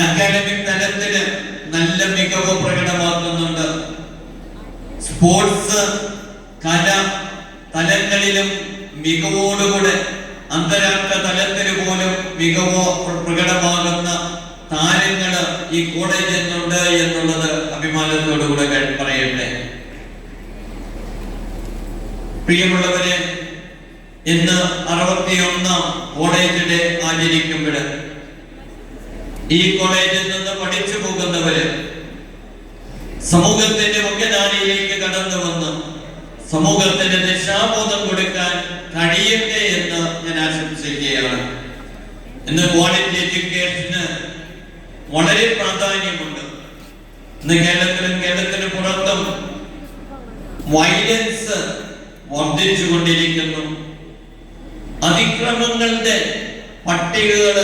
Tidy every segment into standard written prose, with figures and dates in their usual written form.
Academic തലത്തിൽ നല്ല മികവ് പ്രകടമാക്കുന്നുണ്ട്. സ്പോർട്സ്, കല തലങ്ങളിലും മികവോടുകൂടെ അന്താരാഷ്ട്ര തലത്തിൽ പോലും മികവ് പ്രകടമാകുന്ന താരങ്ങൾ ഈ കോളേജിൽ നിന്നുണ്ട് എന്നുള്ളത് അഭിമാനത്തോടുകൂടെ പറയട്ടെ. പ്രിയമുള്ളവരെ, ഇന്ന് 61ാം കോളേജ് ഡേ ആചരിക്കുമ്പോൾ ഈ കോളേജിൽ നിന്ന് പഠിച്ചു പോകുന്നവര് സമൂഹത്തിന്റെ മുഖ്യധാരയിലേക്ക് കടന്നു വന്ന് സമൂഹത്തിന് ദിശാബോധം കൊടുക്കാൻ കഴിയട്ടെ എന്ന് ഞാൻ ആശംസിക്കുകയാണ്. ഇന്ന് ക്വാളിറ്റി എഡ്യൂക്കേഷന് വളരെ പ്രാധാന്യമുണ്ട്. ഇന്ന് കേരളത്തിന് പുറത്തും വയലൻസ് വർദ്ധിച്ചുകൊണ്ടിരിക്കുന്നു. അതിക്രമങ്ങളുടെ പട്ടികകൾ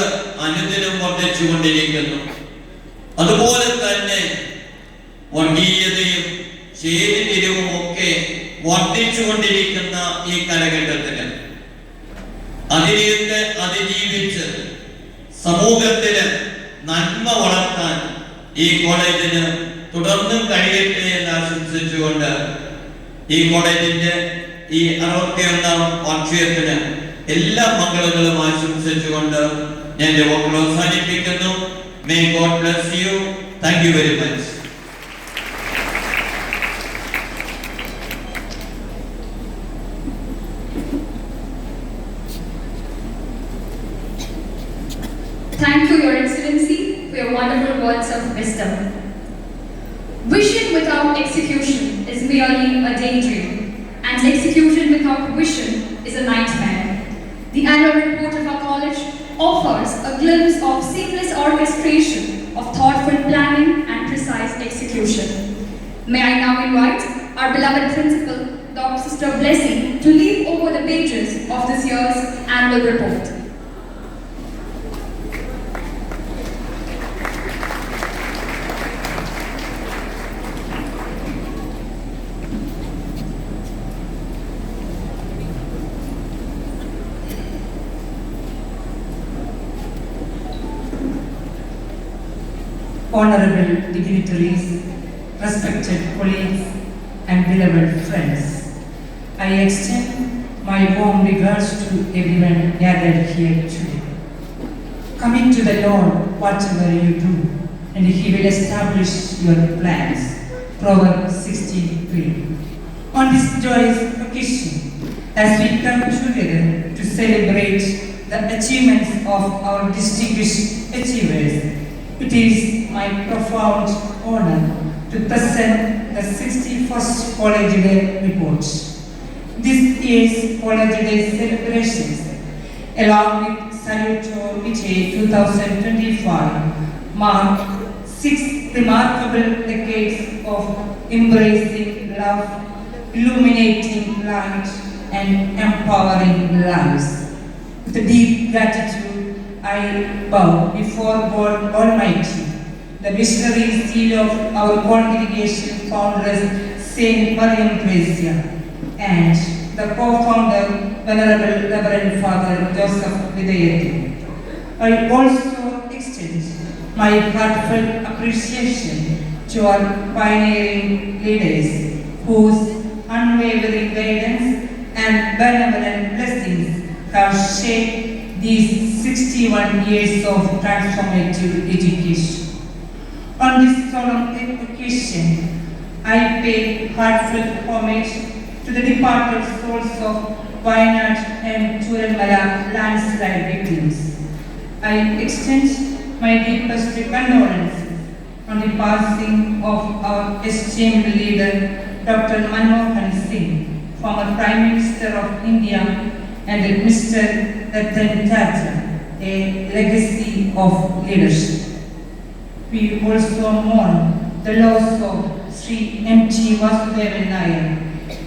അനുദിനം വർദ്ധിച്ചുകൊണ്ടിരിക്കുന്നു. അതുപോലെ തന്നെ വർഗീയതയും ചേരിതിരിവും ഒക്കെ വർദ്ധിച്ചുകൊണ്ടിരിക്കുന്ന ഈ കാലഘട്ടത്തിന് അതിനെയൊക്കെ അതിജീവിച്ച് സമൂഹത്തിന് നന്മ വളർത്താൻ ഈ കോളേജിന് തുടർന്നും കഴിയട്ടെ എന്ന് ആശംസിച്ചുകൊണ്ട് ഈ കോളേജിന്റെ ഈ 61ാം വാർഷികത്തിന് എല്ലാ മംഗളങ്ങളും ആശംസിച്ചുകൊണ്ട് ഞാൻ എൻ്റെ വാക്കുകൾ അവസാനിപ്പിക്കുന്നു. May God bless you. Thank you very much. Thank you, Your Excellency, for your wonderful words of wisdom. Vision without execution is merely a daydream, and execution without vision is a nightmare. The annual report of our college offers a glimpse of seamless orchestration of thoughtful planning and precise execution. May I now invite our beloved principal, Dr. Sister Blessing, to lead over the pages of this year's annual report. Honorable dignitaries, respected colleagues, and beloved friends, I extend my warm regards to everyone gathered here today. Commit to the Lord whatever you do, and He will establish your plans. Proverbs 16:3. On this joyous occasion, as we come together to celebrate the achievements of our distinguished achievers, it is my profound honor to present the 61st College Day report. This year's College Day celebrations, along with Salute Vitae 2025, mark 6 remarkable decades of embracing love, illuminating light, and empowering lives. With deep gratitude, I bow before God Almighty, the missionary seal of our congregation foundress, Saint Mariam Gracia, and the co-founder, Venerable Reverend Father Joseph Vidayati. I also extend my heartfelt appreciation to our pioneering leaders, whose unwavering guidance and benevolent blessings have shaped these 61 years of transformative education. On this solemn occasion, I pay heartfelt homage to the departed souls of Wayanad and Churammala landslide victims. I extend my deepest condolences on the passing of our esteemed leader, Dr. Manmohan Singh, former Prime Minister of India, and Mr. Ratan Tata, a legacy of leadership. We also mourn the loss of Sri M.T. Vasudevan Nair,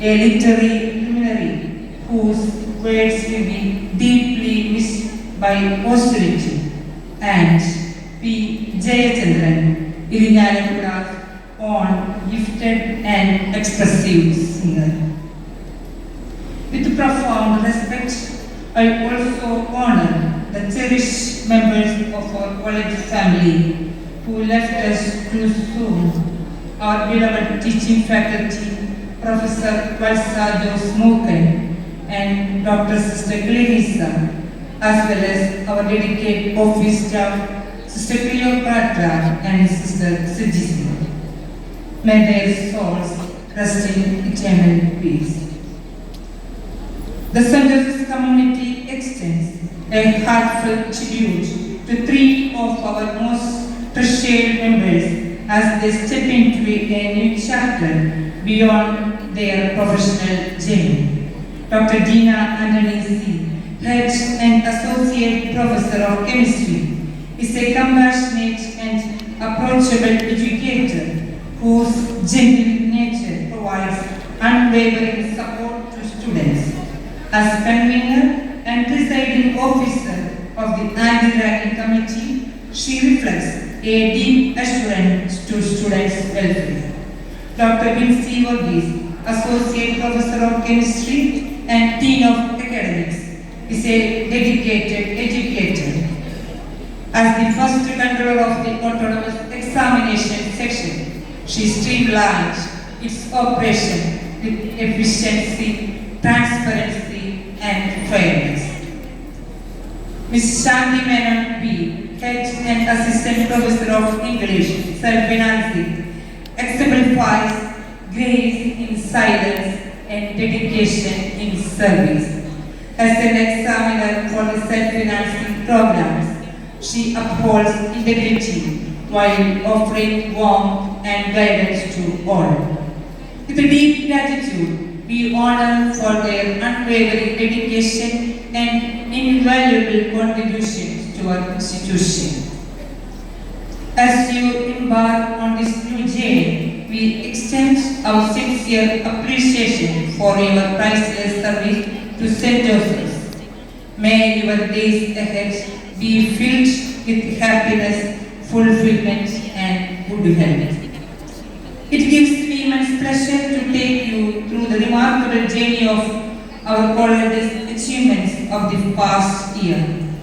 a literary luminary whose words will be deeply missed by posterity, and P. Jayachandran, Irinyalamura's own gifted and expressive singer. With profound respect, I also honor the cherished members of our college family who left us too soon, our beloved teaching faculty, Professor Valsa Smoken and Dr. Sister Clarissa, as well as our dedicated office staff, Sister Cleopatra and Sister Sigismund. May their souls rest in eternal peace. The St. Joseph's community extends a heartfelt tribute to three of our most treasured members as they step into a new chapter beyond their professional journey. Dr. Dina Antonisi, Head and Associate Professor of Chemistry, is a compassionate and approachable educator whose gentle nature provides unwavering support to students. As convener and presiding officer of the Anti-Ragging Committee, she reflects a deep assurance to students' welfare. Dr. Vinci Varghese, Associate Professor of Chemistry and Dean of Academics, is a dedicated educator. As the first controller of the autonomous examination section, she streamlined its operation with efficiency, transparency, and fairness. Ms. Shanti Menon B., Head and Assistant Professor of English, Self-Financing, exemplifies grace in silence and dedication in service. As an examiner for the self-financing programs, she upholds integrity while offering warmth and guidance to all. With a deep gratitude, we honor for their unwavering dedication and invaluable contributions to our institution. As you embark on this new journey, we extend our sincere appreciation for your priceless service to St. Joseph's. May your days ahead be filled with happiness, fulfillment, and good health. It gives me immense pleasure to take you through the remarkable journey of our college's achievements of the past year.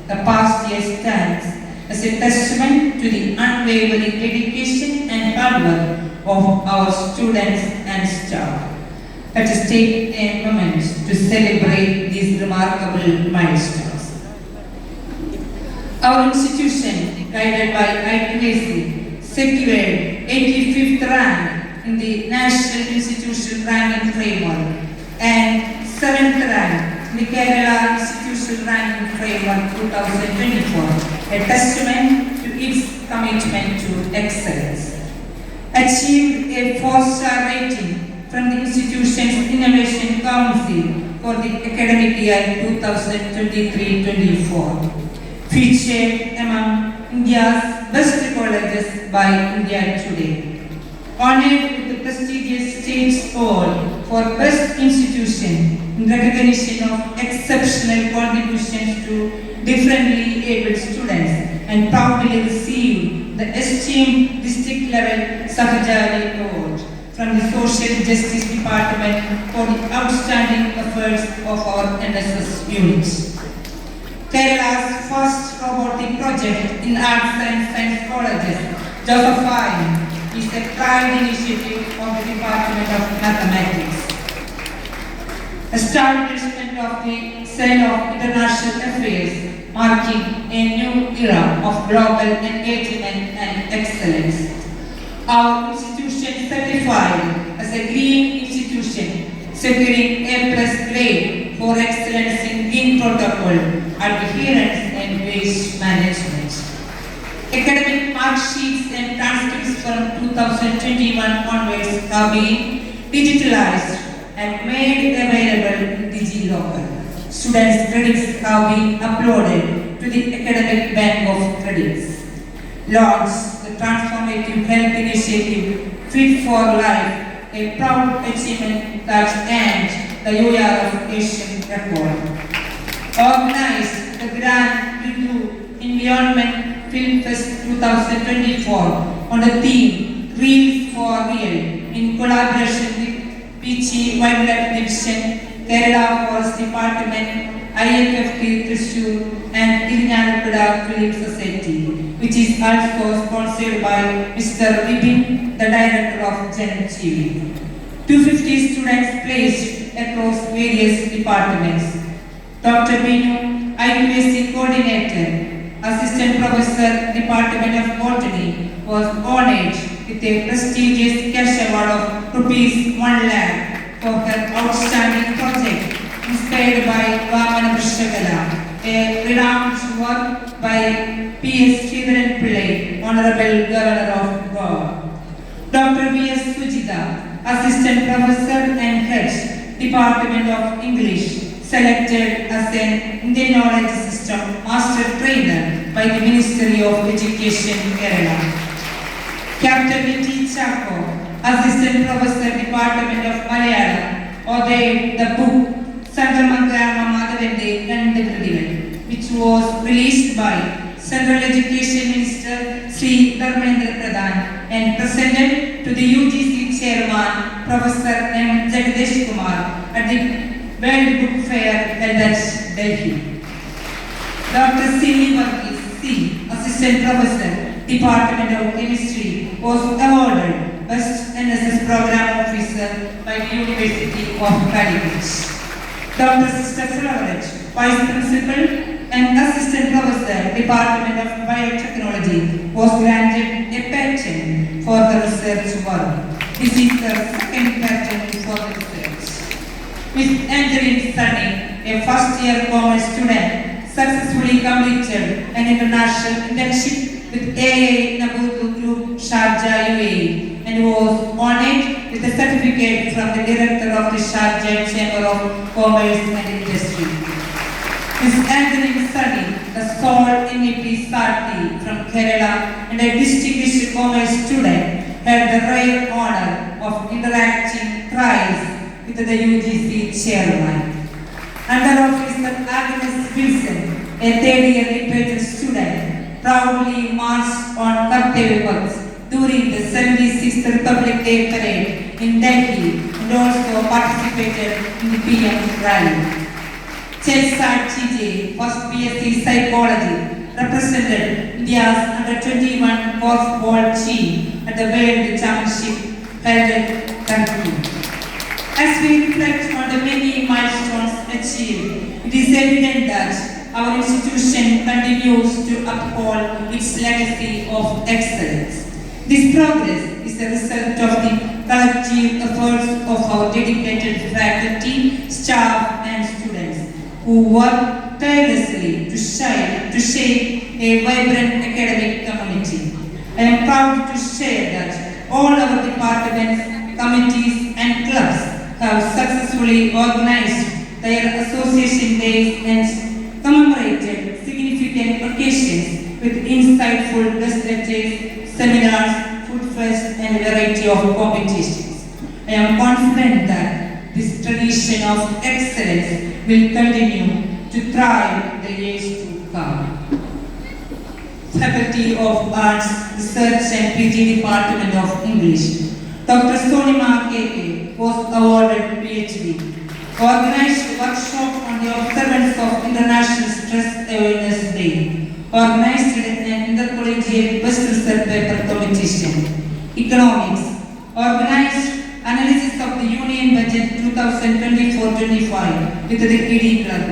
The past year stands as a testament to the unwavering dedication and hard work of our students and staff. Let us take a moment to celebrate these remarkable milestones. Our institution, guided by IQAC, secured 85th rank in the National Institutional Ranking Framework and 7th rank in the Kerala Institutional Ranking Framework 2024, a testament to its commitment to excellence. Achieved a 4-star rating from the institution's Innovation Council for the academic year 2023-24. Featured among India's best colleges by India Today. Honored with the prestigious State Award for Best Institution in recognition of exceptional contributions to differently abled students, and proudly received the esteemed district level Sahajali Award from the Social Justice Department for the outstanding efforts of our NSS units. Kerala's first robotic project in Arts and Science Colleges, Josephine, is a pride initiative of the Department of Mathematics. Establishment of the Cell of International Affairs, marking a new era of global engagement and excellence. Our institution certified as a green institution, securing A+ grade for excellence in green protocol, adherence and waste management. Academic mark sheets and transcripts from 2021 onwards have been digitalized and made available in DigiLocker. Students' credits have been uploaded to the Academic Bank of Credits. Launched the transformative health initiative Fit for Life, a proud achievement that earned the UAR Asian record. Organized the Grand Review Environment Film Fest 2024 on the theme Real for Real in collaboration with Pichi Wildlife Division, Kerala Forest Department, IFFT Thrissur and Irinalakuda Film Society, which is also sponsored by Mr. Vipin, the director of Gen TV. 250 students placed across various departments. Dr. Binu, IQAC coordinator, Assistant Professor, Department of Botany, was honored with a prestigious cash award of rupees 1 lakh for her outstanding project inspired by Vamana Vrishagala, a renowned work by P.S. Sridharan Pillai, Honorable Governor of Goa. Dr. V.S. Sujita, Assistant Professor and Head, Department of English, selected as an Indian Knowledge System Master Trainer by the Ministry of Education, Kerala. Captain T. Chako, Assistant Professor, Department of Malayalam, authored the book Sandramangrama Madhavende Kandakritival, which was released by Central Education Minister Sri Dharmendra Pradhan and presented to the UGC Chairman Professor M. Jagadish Kumar at the World Book Fair held at Delhi. Dr. C. Varghese, C. Assistant Professor, Department of Chemistry, was awarded Best NSS Program Officer by the University of Calicut. Dr. Sister Florence, Vice Principal and Assistant Professor, Department of Biotechnology, was granted a patent for her research work. This is her second patent for the research. Ms. Angeline Sunny, a first-year commerce student, successfully completed an international internship with AA Nabudu Group, Sharjah, UAE, and was honored with a certificate from the Director of the Sharjah Chamber of Commerce and Industry. Ms. Angeline Sunny, the sole NEP Sarthi from Kerala and a distinguished commerce student, had the rare honor of interacting thrice with the UGC chairman. Under Officer Agnes Wilson, a third-year literature student, proudly marched on Kartavya Path during the 76th Republic Day Parade in Delhi and also participated in the PM rally. Chelsat Chije, first BSc Psychology, represented India's under-21 golf team at the World Championship held at Cancun. As we reflect on the many milestones achieved, it is evident that our institution continues to uphold its legacy of excellence. This progress is a result of the collective efforts of our dedicated faculty, staff and students who work tirelessly to shape a vibrant academic community. I am proud to share that all our departments, committees and clubs have successfully organized their association days and commemorated significant occasions with insightful guest lectures, seminars, food fest and a variety of competitions. I am confident that this tradition of excellence will continue to thrive in the years to come. Faculty of Arts, Research and PG Department of English, Dr. Sonima K.K. was awarded PhD. Organized workshop on the observance of International Stress Awareness Day. Organized an intercollegiate best research paper competition. Economics. Organized analysis of the Union Budget 2024-25 with the KD Club.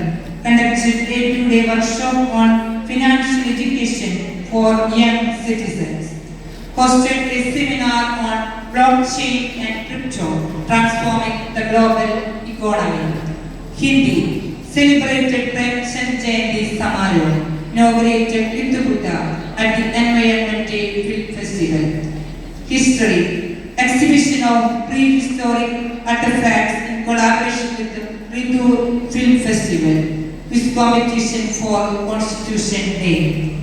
Conducted a two-day workshop on financial education for young citizens. Hosted a seminar on blockchain and crypto, transforming the global economy. Hindi, celebrated Premchand Jayanti Samaroh, inaugurated Vidhubuta at the Environment Day Film Festival. History, exhibition of prehistoric artifacts in collaboration with the Ritu Film Festival, with competition for Constitution Day.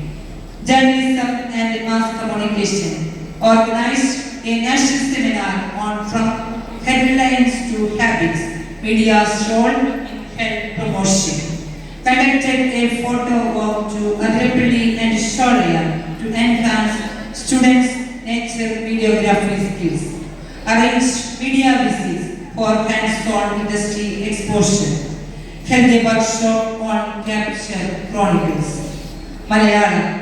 Journalism and mass communication, organized a national seminar on From Headlines to Habits, Media's role in health promotion. Conducted a photo walk to Adrapalli and Sholaya to enhance students' nature videography skills. Arranged media visits for hands-on industry exposure. Held a workshop on capture chronicles. Malayalam.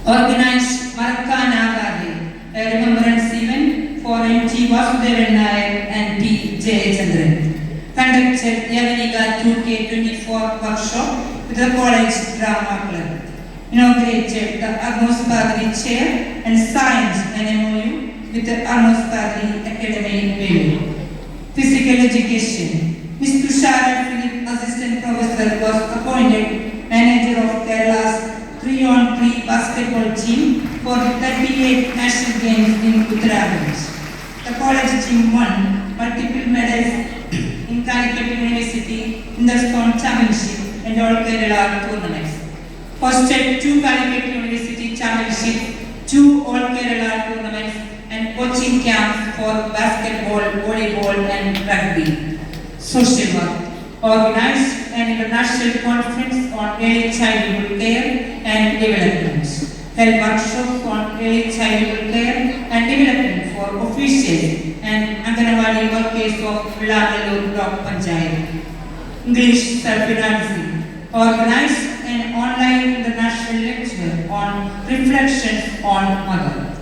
Organized Marakanagade, a remembrance event for M.T. Vasudevan Nair and P. Jayachandran. Conducted Yavaniga 2K24 workshop with the college drama club. Inaugurated the Arnos Padri Chair and signed an MOU with the Arnos Padri Academy Velu. Physical education. Ms. Tushara Philip, assistant professor, was appointed manager of Kerala's 3-on-3 basketball team for the 38 national games in Uttarakhand. The college team won multiple medals in Calicut University in the Stone Championship and all Kerala tournaments. Hosted 2 Calicut University Championships, 2 All Kerala tournaments and coaching camps for basketball, volleyball and rugby. Social work. Organized an international conference on early childhood care and development. Held workshops on early childhood care and development for officials and Anganwadi workers of Villamalur Block Panchayat. English self-financing. Organized an online international lecture on reflections on mother.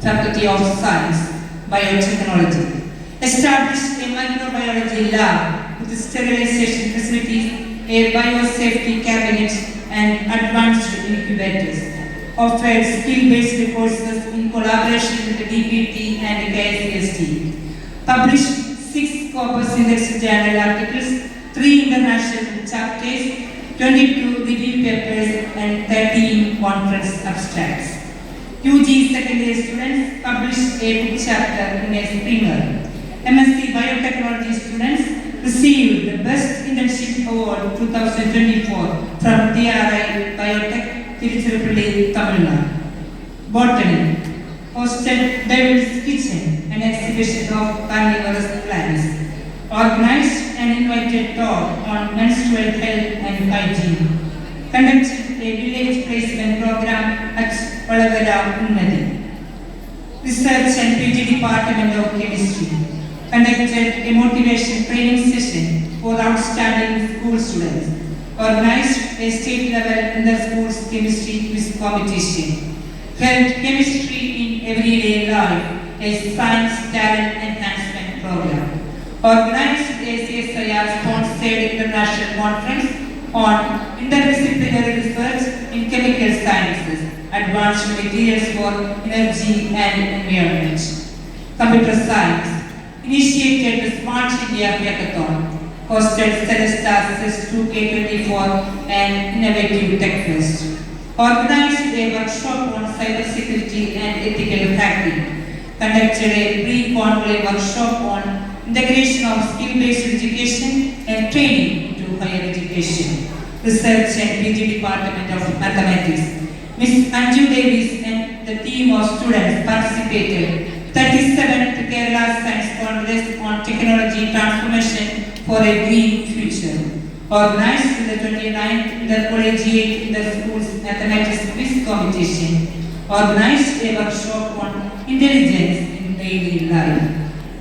Faculty of Science, Biotechnology. Established a microbiology lab with sterilization facilities, a biosafety cabinet and advanced incubators. Offered skill-based courses in collaboration with the DPT and the KSST. Published 6 Corpus Index journal articles, 3 international chapters, 22 review papers and 13 conference abstracts. UG secondary students published a book chapter in a Springer. MSc Biotechnology students received the Best Internship Award 2024 from DRI Biotech, Tiruchirappalli, Tamil Nadu. Botany. Hosted Devil's Kitchen, an exhibition of carnivorous plants. Organized an invited talk on menstrual health and hygiene. Conducted a village placement program at Valavara Unnati. Research and PG Department of Chemistry. Conducted a motivation training session for outstanding school students. Organized a state level inter-schools chemistry quiz competition. Held chemistry in everyday life, a science talent enhancement program. Organized a CSIR sponsored international conference on interdisciplinary research in chemical sciences, advanced materials for energy and environment. Computer science. Initiated the Smart India Hackathon. Hosted Celesta CES 2K24 and Innovative Tech Fest. Organized a workshop on cybersecurity and ethical hacking. Conducted a pre-conclave workshop on integration of skill-based education and training into higher education. Research and PG Department of Mathematics. Ms. Anju Davis and the team of students participated 37th Kerala Science Congress on Technology Transformation for a Green Future. Organized in the 29th Intercollegiate Inter-Schools Mathematics Quiz Competition. Organized a workshop on intelligence in daily life.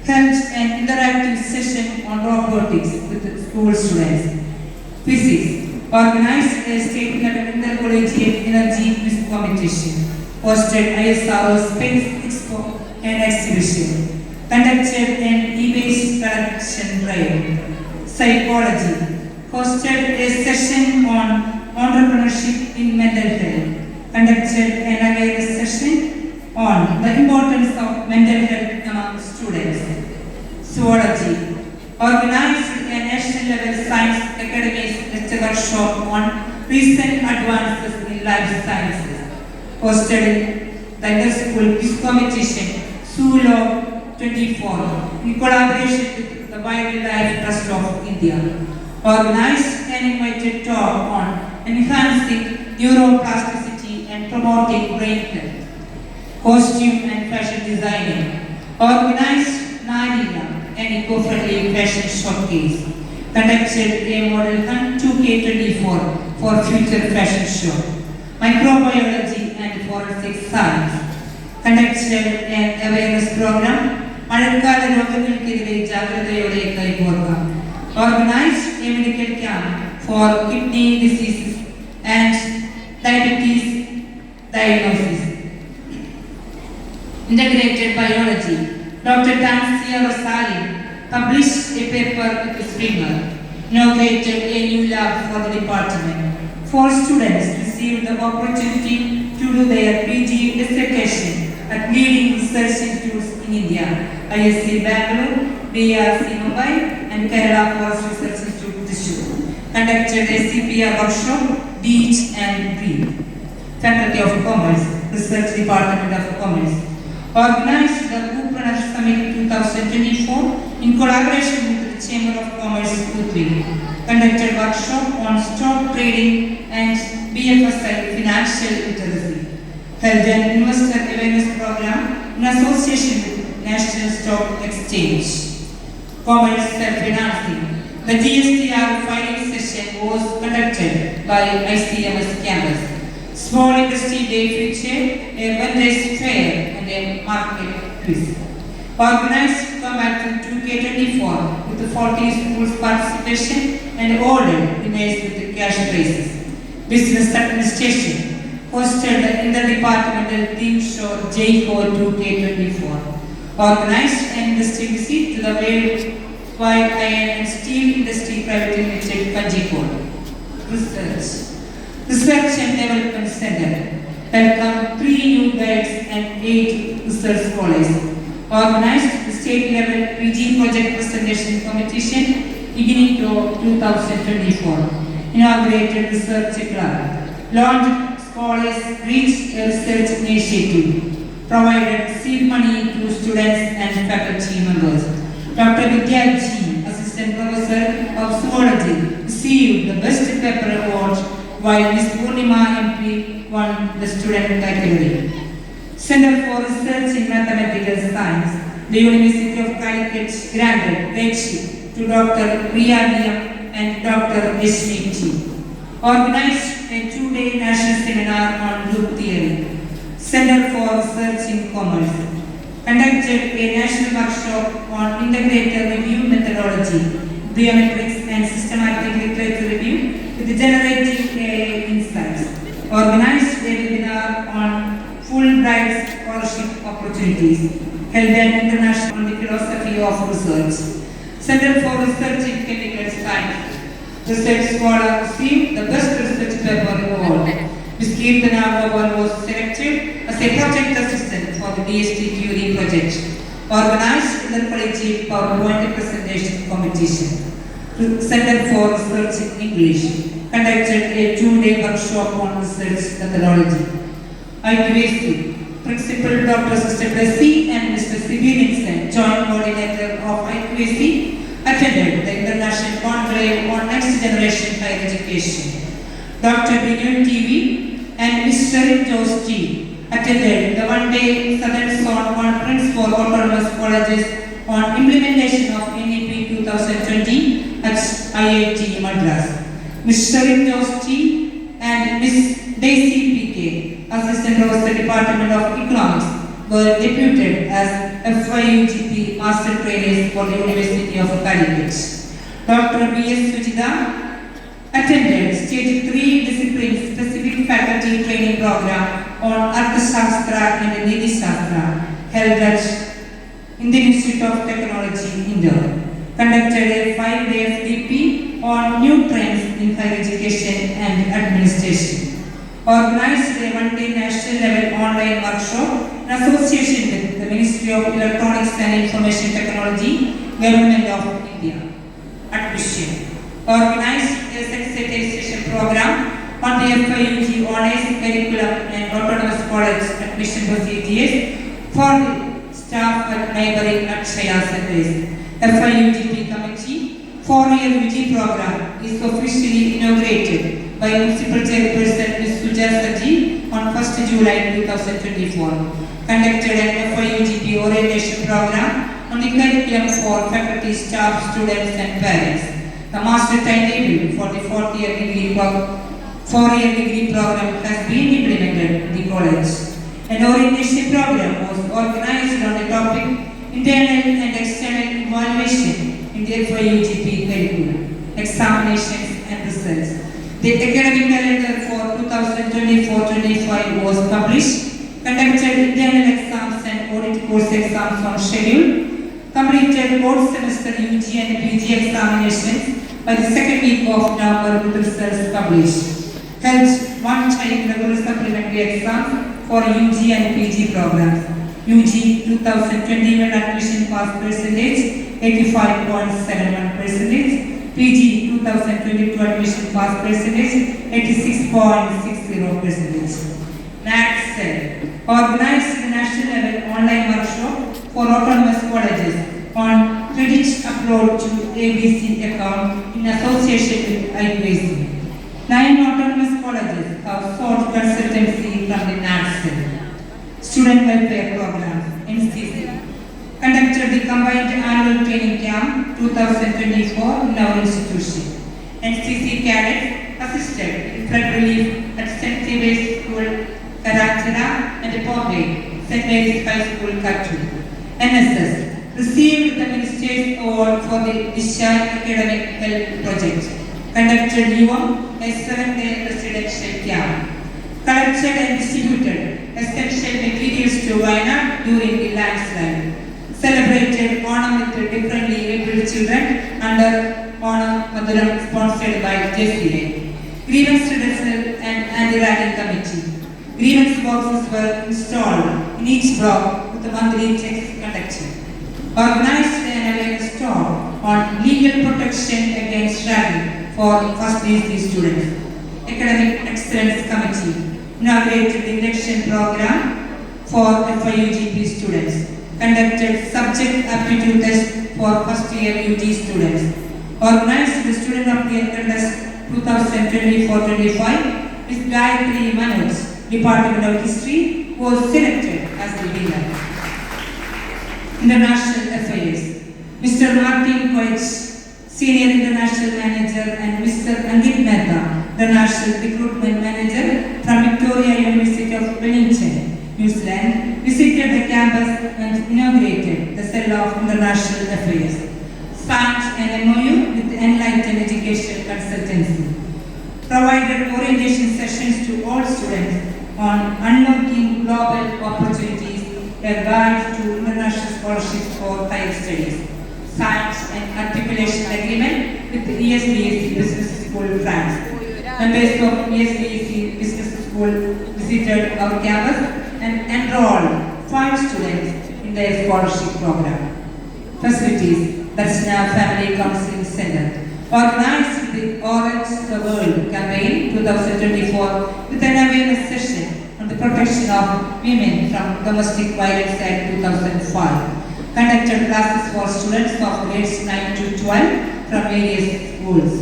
Held an interactive session on robotics with school students. Physics. Organized a state-level intercollegiate energy quiz competition. Hosted ISRO Space Expo and exhibition. Conducted an e-waste collection drive. Psychology. Hosted a session on entrepreneurship in mental health. Conducted an awareness session on the importance of mental health among students. Zoology. Organized a national level science academies lecture workshop on recent advances in life sciences. Hosted the inter-school quiz competition Zoo 24 in collaboration with the Wildlife Trust of India. Organized an invited talk on enhancing neuroplasticity and promoting brain health. Costume and fashion designing. Organized Narila, an eco-friendly fashion showcase. Conducted a model hunt 2K24 for future fashion show. Microbiology and forensic science. Conducted an awareness program. മഴക്കാല രോഗങ്ങൾക്കെതിരെ ജാഗ്രതയോടെ കൈകോർക്കാം. Organized a medical camp for kidney diseases and diabetes diagnosis. Integrated biology. Dr. Tancia Rosali published a paper with Springer, inaugurated a new lab for the department. 4 students received the opportunity to do their PG dissertation at leading research institutes in India, ISC Bangalore, BRC Mumbai, and Kerala Forest Research Institute, Thrissur. Conducted a CPR workshop, Teach and Breathe. Faculty of Commerce, Research Department of Commerce. Organized the Coopreneur Summit 2024 in collaboration with the Chamber of Commerce Q3. Conducted workshop on stock trading and BFSI financial literacy. Held an investor awareness program in association with National Stock Exchange. Commerce self-financing. The GSTR filing session was conducted by ICMS campus. Small Industry Day featured a vendors fair and a market quiz. Organized combat 2K24 with the 40 schools participation and awarded winners with the cash prizes. Business administration hosted the interdepartmental team show J4 2K24. Organized an industry visit to the worldwide iron and steel industry private limited Kanjipur. Research and Development Center welcomed 3 new guides and 8 research scholars. Organized the state level PG project presentation competition beginning to 2024. Inaugurated research club. Launched Scholars Reach a Research Initiative. Provided seed money to students and faculty members. Dr. Vidya G, Assistant Professor of Zoology, received the Best Paper Award, while Ms. Purnima MP won the student category. Center for Research in Mathematical Science, the University of Calicut granted Redship to Dr. Priya Niyam and Dr. Yashmi T. Organized a 2-day national seminar on group theory. Center for Research in Commerce. Conducted a national workshop on integrated review methodology, biometrics and systematic literature review with generative AI insights. Organized a webinar on Fulbright scholarship opportunities. Held an international on the philosophy of research. Center for Research in Chemical Science. Research scholar received the Best Research Paper Award. Ms. Kirtana Gopal was selected as a project assistant for the DST Curie project. Organized in the collegiate PowerPoint presentation competition. Center for Research in English. Conducted a 2-day workshop on research methodology. IQAC. Principal Dr. Sister Blessy and Mr. C.B. Vincent, Joint Coordinator of IQAC, attended the International Conclave on Next Generation Higher Education. Dr. Binu TV and Ms. Sherin Jose G attended the 1-day Southern Zone Conference for Autonomous Colleges on implementation of NEP 2020 at IIT Madras. Ms. Sherin Jose G and Ms. Daisy P.K., Assistant Professor Department of Economics, were deputed as FYUGP Master Trainees for the University of Calicut. Dr. B.S. Sujita attended Stage 3 Discipline Specific Faculty Training Program on Arthashastra and Nidhi Shastra, held at Indian Institute of Technology, Indore. Conducted a 5-day FDP on new trends in higher education and administration. Organized a 1-day national level online workshop in association with the Ministry of Electronics and Information Technology, Government of India. Admission. Organized a sensitization program on the FIUG Honors Curriculum and Autonomous College admission procedures for the staff at neighboring Akshaya centers. FIUGP Committee 4-year UG program is officially inaugurated by Municipal Chairperson Ms. Sujata Ji on 1st July 2024. Conducted an FIUGP orientation program on the curriculum for faculty, staff, students and parents. The master timetable for the 4-year degree program has been implemented in the college. An orientation program was organized on the topic internal and external evaluation in the FIUGP curriculum, examinations and results. The academic calendar for 2024-25 was published, conducted internal exams and audit course exams on schedule, completed both semester UG and PG examinations by the second week of November with results published, held one-time regular supplementary exams for UG and PG programs. UG 2021 admission pass percentage 85.71%. PG 2022 admission pass percentage 86.60%. NATSEL organized the national level online workshop for autonomous colleges on credit upload to ABC account in association with IQAC. 9 autonomous colleges have sought consultancy from the NATSEL. Student Welfare Program, NCC, conducted the combined annual training camp 2024 in our institution. NCC cadets assisted in flood relief at St. Stephen's School, Karachara and Pompey, St. Mary's High School, Kattu. NSS received the Minister's Award for the Discharge Academic Health Project, conducted UM a 7-day residential camp, collected and distributed essential materials to Wayanad during the landslide, celebrated Onam with differently abled children under Onam Maduram sponsored by JCA, grievance redressal and anti-ragging committee. Grievance boxes were installed in each block with a monthly checks conducted. Organized an awareness talk on legal protection against ragging for first BSc students. Academic Excellence Committee inaugurated the induction program for FIUGP students, conducted subject aptitude test for first year UG students, organized the Student of the Year contest 2024-25 with Gayatri Manoj, Department of History, was selected as the winner. International Affairs, Mr. Martin Koech, Senior International Manager, and Mr. Angit Mehta, the National Recruitment Manager from Victoria University of Wellington, New Zealand, visited the campus and inaugurated the Cell of International Affairs. Signed an MOU with Enlightened Education Consultancy. Provided orientation sessions to all students on unlocking global opportunities, a guide to international scholarships for higher studies. Signed an articulation agreement with the ESBAC Business School France. Members of ESBAC Business School visited our campus and enrolled 5 students in their scholarship program. Facilities, Darsana Family Counseling Center, organized the Orange the World campaign 2024 with an awareness session on the protection of women from Domestic Violence Act 2005. Conducted classes for students of grades 9 to 12 from various schools.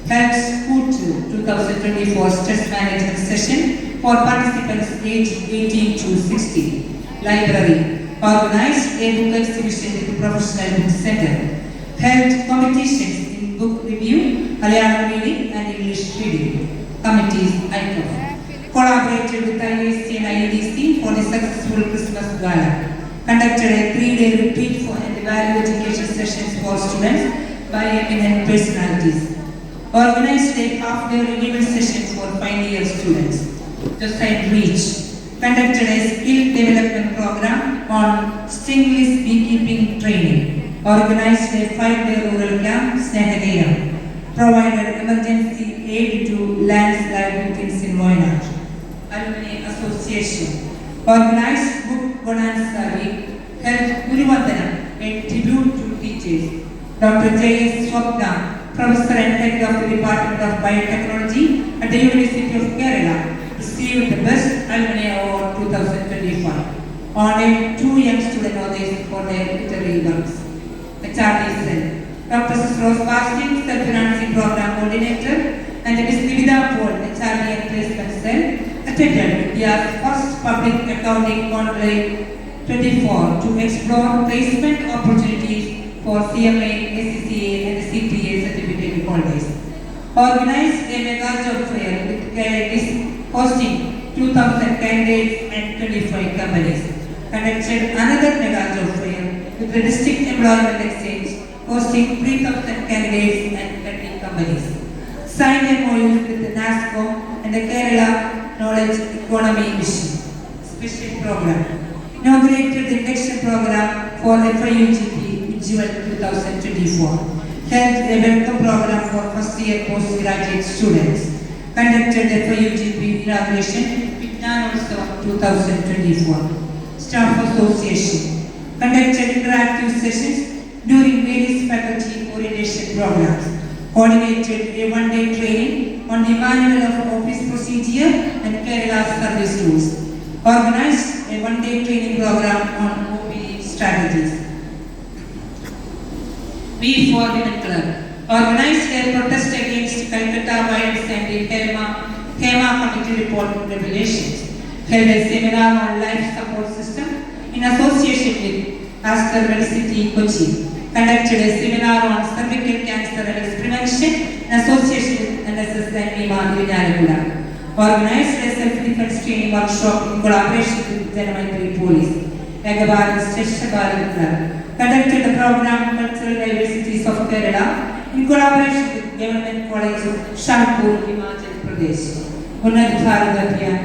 Held School 2024 stress management session for participants aged 18 to 60. Library. Organized a book exhibition with the Professional Book Center. Held competitions in book review, Malayalam reading and English reading. Committees ICOF. Collaborated with IAC and IEDC for the successful Christmas Gala. Conducted a 3-day retreat for and value education sessions for students by eminent personalities. Organized a half-day renewal session for final year students. Josiah Reach. Conducted a skill development program on stingless beekeeping training. Organized a 5-day rural camp, Snehaneeram. Provided emergency aid to landslide victims in Wayanad. Alumni Association. Organized Book Bonanza Week. Held Guruvandana, a tribute to teachers. Dr. J.S. Swapna, Professor and Head of the Department of Biotechnology at the University of Kerala, received the Best Alumni Award 2025. Honored 2 young student authors for their literary works. HRD Cell. Dr. Rose Basting, Self-Financing Program Coordinator, and Ms. Nivida Paul, HRD and Placement Cell, attended India's first public accounting conclave 24 to explore placement opportunities for CMA, ACCA, and CPA certificate holders. Organized a mega job fair with candidates hosting 2,000 candidates and 25 companies. Conducted another mega job fair with the District Employment Exchange hosting 3,000 candidates and 30 companies. signed MOUs with NASCO and the Kerala Knowledge Economy Mission Special Program, inaugurated the induction program for FIUGP June 2024, held a welcome program for first year postgraduate students, conducted the FIUGP inauguration Vijnanotsavam 2024, Staff Association, conducted interactive sessions during various faculty orientation programs, coordinated a one-day training on the manual of office procedure and Kerala service rules, organized a one-day training program on OPE strategies. We for Women Club organized a protest against Calcutta violence and the Hema Committee report revelations, held a seminar on life support system in association with Aster Medicity Kochi, conducted a seminar on cervical cancer and its prevention in association with NSS and NEMA Irinalakuda, organized a self-defense training workshop in collaboration with Janamaitri Police, Agabar Shreshtha Bharat Club, conducted the program Cultural Diversities of Kerala in collaboration with Government College Shanpur, Himachal Pradesh, Unnat Bharat Abhiyan,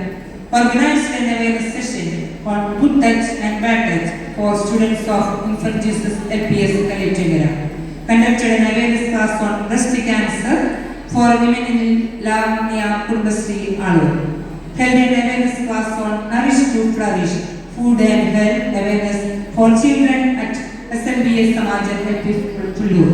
organized an awareness session on good touch and bad touch for students of Infant Jesus LPS Kalitagara, conducted an awareness class on breast cancer for women in Lavanya Kurbasri Alu, held an awareness class on Nourish to Flourish, food and health awareness for children at SLBS Samajan LP Tulur,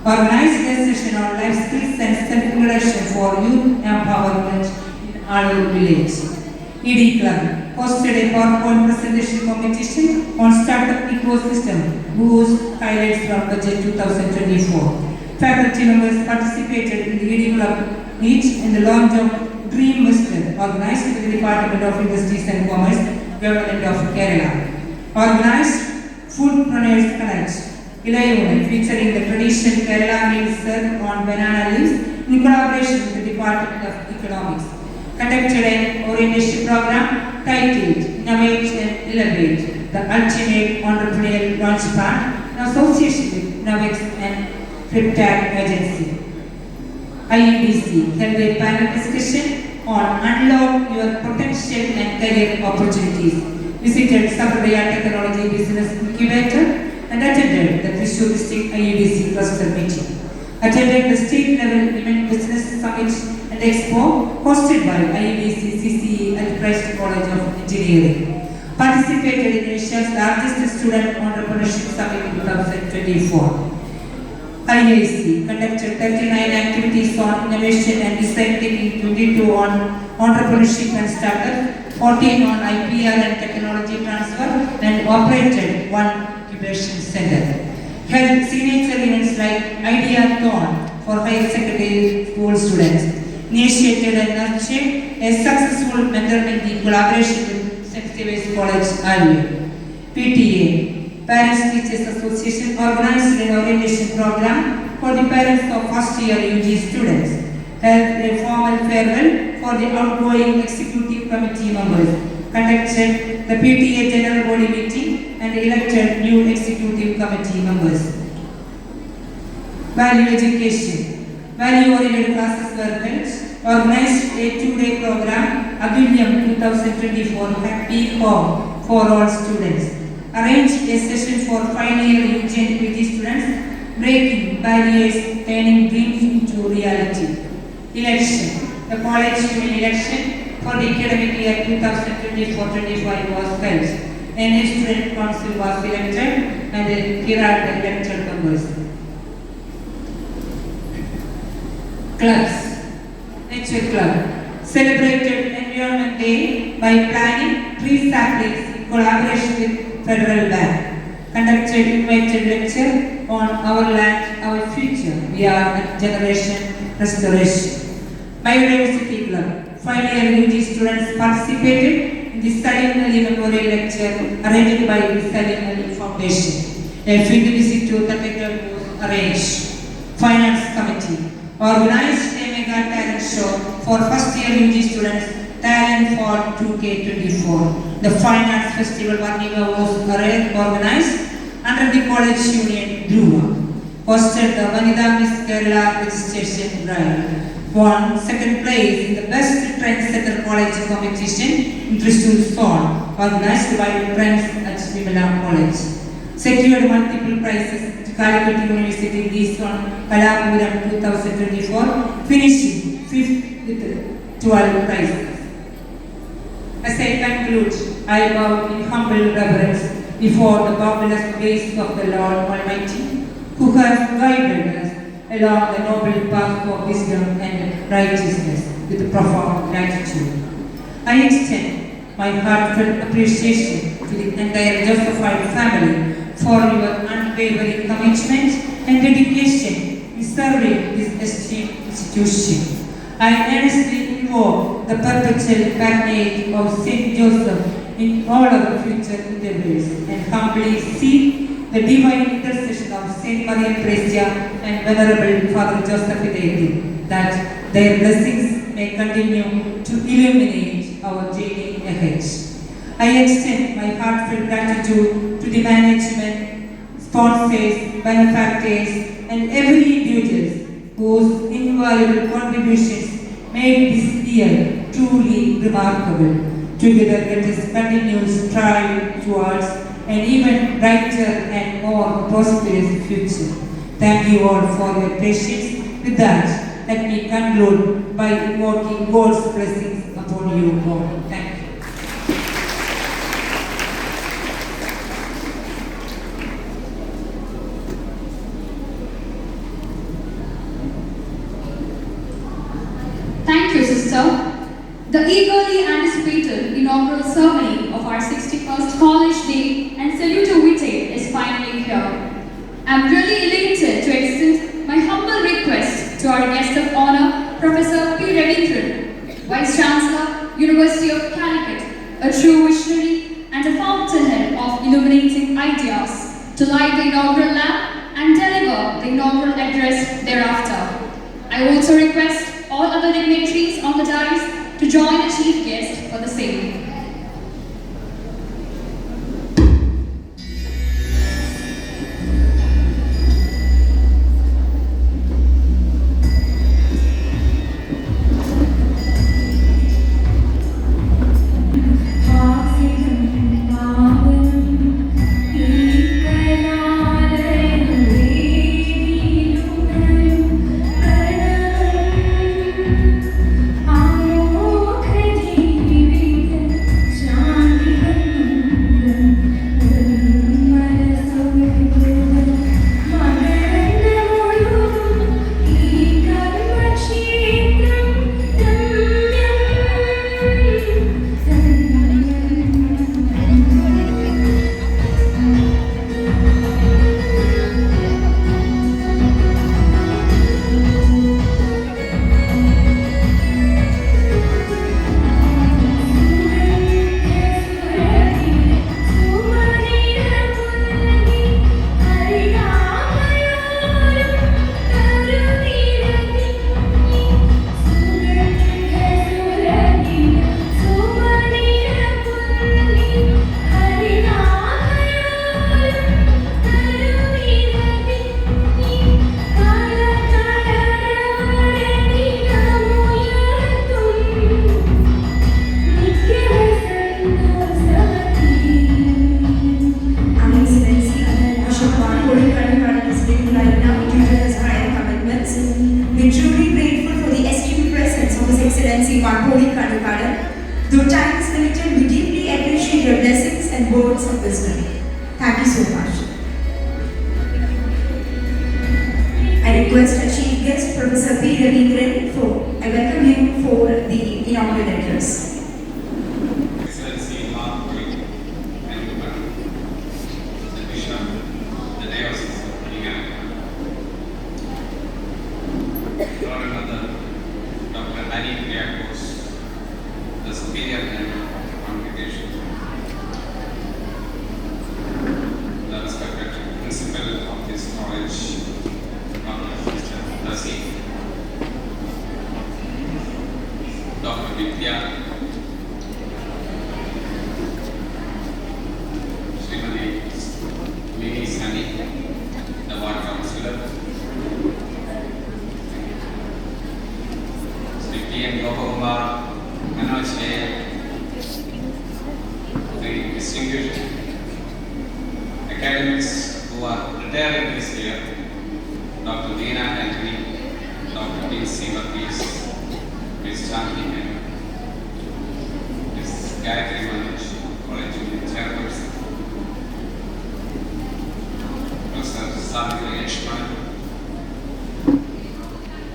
organized a session on life skills and self-regulation for youth empowerment in Alu village. ED Club hosted a PowerPoint presentation competition on startup ecosystem, whose highlights from budget 2024. Faculty members participated in the ED Club meet in the launch of Dream Western, organized with the Department of Industries and Commerce, Government of Kerala. Organized Foodpreneurs Connect, Ilayone, featuring the traditional Kerala meal served on banana leaves in collaboration with the Department of Economics. Conducted an orientation program titled Innovate and Elevate, the Ultimate Entrepreneurial Launchpad in association with Novex and Fliptag Agency. IEBC held a panel discussion on Unlock Your Potential and Career Opportunities, visited Sabudaya Technology Business Incubator and attended the Thrissur District IEBC Cluster Meeting. Attended the State Level Women Business Summit and Expo hosted by IEBC CCE at Christ College of Engineering. Participated in Asia's largest student entrepreneurship summit 2024. IIC conducted 39 activities on innovation and design thinking, 22 on entrepreneurship and startup, 14 on IPR and technology transfer, and operated one incubation center. Held signature events like Ideathon for higher secondary school students. Initiated and nurtured a successful mentoring in collaboration with St. Stephen's College, Alvi. PTA, Parents Teachers Association, organized an orientation program for the parents of first year UG students. Held a formal farewell for the outgoing executive committee members. Conducted the PTA General Body meeting and elected new executive committee members. Value education. Value-oriented classes were held. Organized a 2-day program, Abilyam 2024 Happy Home for all students. Arranged a session for final year UG and PG students, breaking barriers, turning dreams into reality. Election. The college union election for the academic year 2024-25 was held. A new student council was elected and here are the elected members. Clubs. Nature Club celebrated Environment Day by planting tree saplings in collaboration with Federal Bank. Conducted invited lecture on Our Land, Our Future. We are Generation Restoration. Biodiversity Club. Final year UG students participated in the Salim Ali Memorial Lecture arranged by the Salim Ali Foundation. A field visit to Cathedral was arranged. Finance Committee organized a mega talent show for first year UG students, Talent for 2K24. The Fine Arts Festival Varniga was organized under the college union Dhruva. Hosted the Vanida Miss Kerala registration drive. won second place in the Best Trendsetter College competition in Thrissur zone, organized by friends at Vimala College. Secured multiple prizes at Calicut University East on Kalapuram 2024, finishing 5th with 12 prizes. As I conclude, I bow in humble reverence before the boundless grace of the Lord Almighty, who has guided us along the noble path of wisdom and righteousness with profound gratitude. I extend my heartfelt appreciation to the entire Josephine family for your unwavering commitment and dedication in serving this esteemed institution. I earnestly invoke the perpetual patronage of Saint Joseph in all our future endeavors and humbly seek the divine intercession of Saint Maria Theresia and Venerable Father Joseph Hidayati, that their blessings may continue to illuminate our journey ahead. I extend my heartfelt gratitude to the management, sponsors, benefactors, and every individual whose invaluable contributions made this year truly remarkable. Together let us continue to strive towards an even brighter and more prosperous future. Thank you all for your patience. With that, let me conclude by invoking God's blessings upon you all. Thank you. Thank you, sister. The eagerly anticipated inaugural ceremony of our 61st College Day and Salute Vitae is finally here. I'm really elated to extend my humble request to our guest of honor, Professor P. Ravindran, Vice Chancellor, University of Calicut, a true visionary and a fountainhead of illuminating ideas, to light the inaugural lamp and deliver the inaugural address thereafter. I also request all other dignitaries on the dais to join the chief guest for the same. Excellency Marpoli Kanukaran. Though time is limited, we deeply appreciate your blessings and words of wisdom. Thank you so much. I request our chief guest, Professor P. Ravindran, I welcome him for the inaugural address. Excellency Marpoli Kanukaran, the Bishop, the Diocese of Uganda. Lord Mother, Dr. Annie Kriakos, the Superior Member of the Congregation, the respected Principal of this college, Dr. Sister distinguished academics who are retiring this year, Dr. Dina Anthony, Dr. D.C. Varghese, Ms. Chandni Menon, Ms. Gayatri Manoj, College Union Chairperson, Professor Savitri Yashman,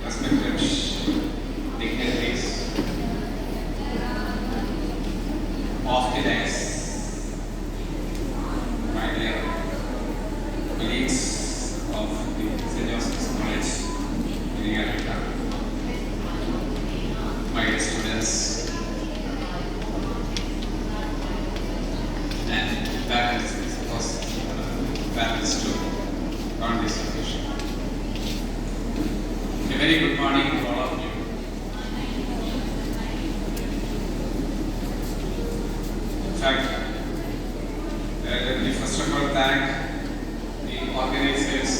respected dignitaries of the dais, my dear colleagues of the St. Joseph's College, Irigalata, my dear students, and parents, of course, parents too, on this occasion. A very good morning to all of you. In fact, let me first of all thank the organizers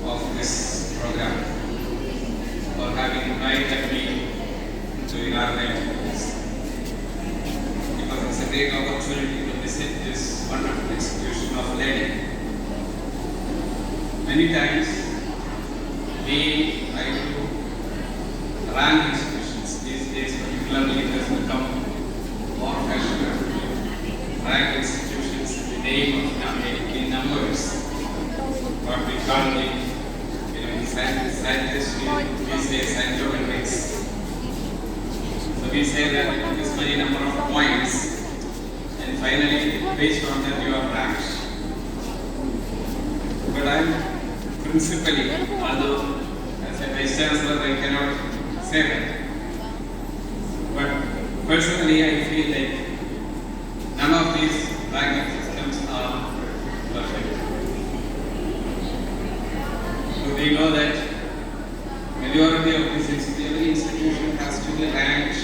of this program for having invited me to inaugurate this. Because it's a great opportunity to visit this wonderful institution of learning. Many times we try to rank institutions. These days, particularly, it has become more fashionable to rank institutions in the name of in numbers. What we call the scientists, we say scientometrics. So we say that this many number of points, and finally, based on that, you are ranked. But I'm principally, although as a Vice Chancellor I cannot say that, but personally I feel like none of these ranking systems are perfect. So we know that majority of every institution has to be ranked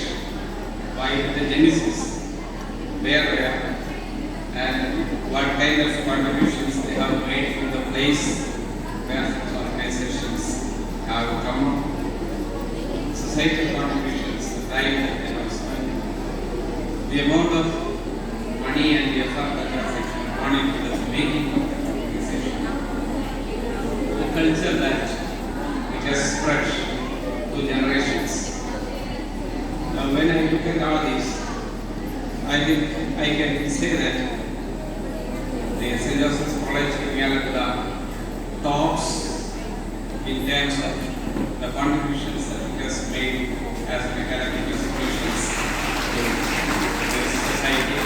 by the genesis, where they are, and what kind of contributions they have made from the place where such organizations have come, societal contributions, the time that they have spent, the amount of money and the effort that has actually gone into the making of the organization, the culture that it has spread to generations. Now, when I look at all these, I think I can say that the St. Joseph's College in Irigalata tops in terms of the contributions that it has made as an academic institutions to the society in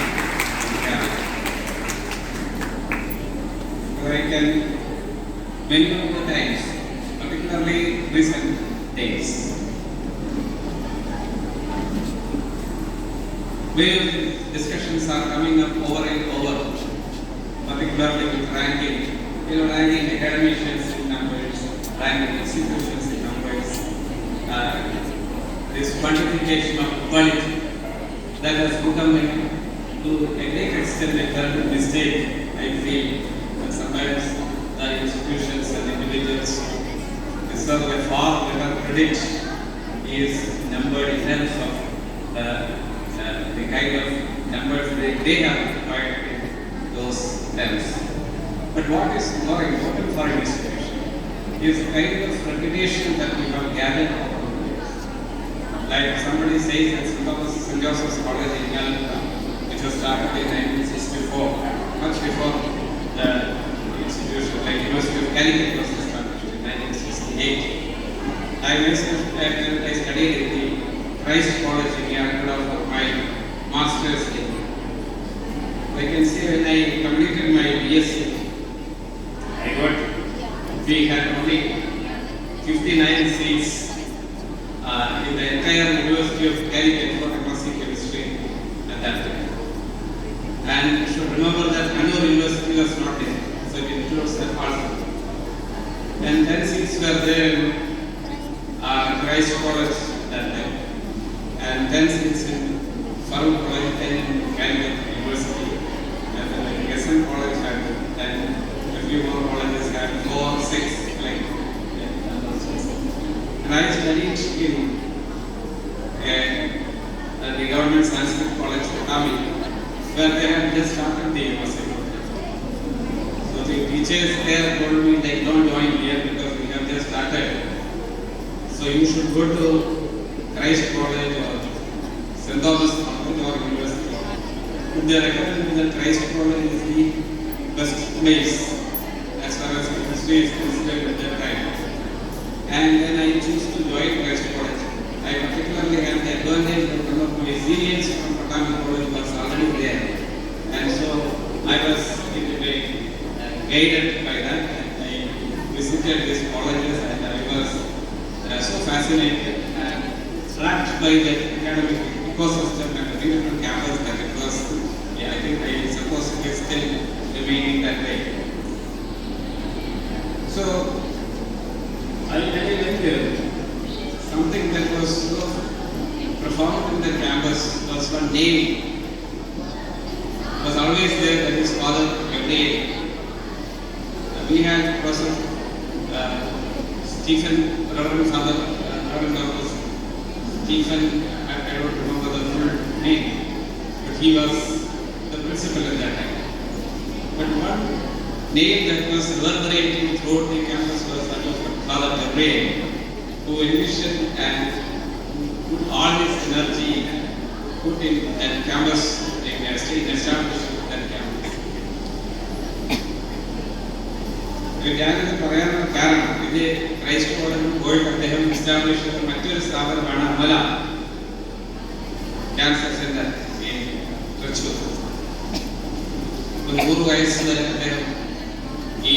Canada. I can, many of the times, particularly recent days, where discussions are coming up over and over, particularly with ranking, ranking academicians in numbers, ranking institutions in numbers, this quantification of quality that has become to a great extent a terrible mistake. I feel that sometimes the institutions and individuals deserve a far better credit is numbered in terms of the kind of numbers they have acquired in those terms. But what is more important for an institution is the kind of reputation that we have gathered. Like somebody says that St. Joseph's College in Irigalata, which was started in 1964, much before the institution, like University of Calicut was established in 1968. I myself I studied in the Christ College in Irigalata for my master's degree. I can say when I completed my BSc, we had only 59 seats in the entire University of Calicut for MSc Chemistry at that time. And you should remember that Kannur University was not there, so it includes that also. And 10 seats were there in Christ College that time, and 10 seats in Farouk College, 10 in Calicut University, and then Gesson College had 10. A few more colleges had 4, 6, like and I studied in the government Sanskrit College, Tamil, where they had just started the university. So the teachers there told me, like, don't join here because we have just started. So you should go to Christ College or St. Thomas or University. But they recommended that Christ College is the best place as far as history is considered at that time. And then I choose to join Christ College. I particularly had the advantage that one of my seniors from Pattam College was already there. And so I was in a way guided by that. And I visited these colleges and I was so fascinated and attracted by the academic ecosystem and the different campus that it was. Yeah, I think I suppose it is still remaining that way. So I like something that was so profound in the campus was one name was always there, that is Father Gabriel. We had Professor Stephen, Reverend Father, Reverend Dr. Stephen, I don't remember the full name, but he was the principal at that time. But one name that was reverberating throughout the campus was that of Father Gabriel, who envisioned and put all his energy and put in that campus, in establishment of that campus. ഞാനിത് പറയാനുള്ള കാരണം ഇത് Christ കോളേജിൽ പോയിട്ട് അദ്ദേഹം establish ചെയ്ത മറ്റൊരു സ്ഥാപനമാണ് അമല ക്യാൻസർ സെന്റർ തൃശ്ശൂർ. 100 വയസ്സ് വരെ അദ്ദേഹം ഈ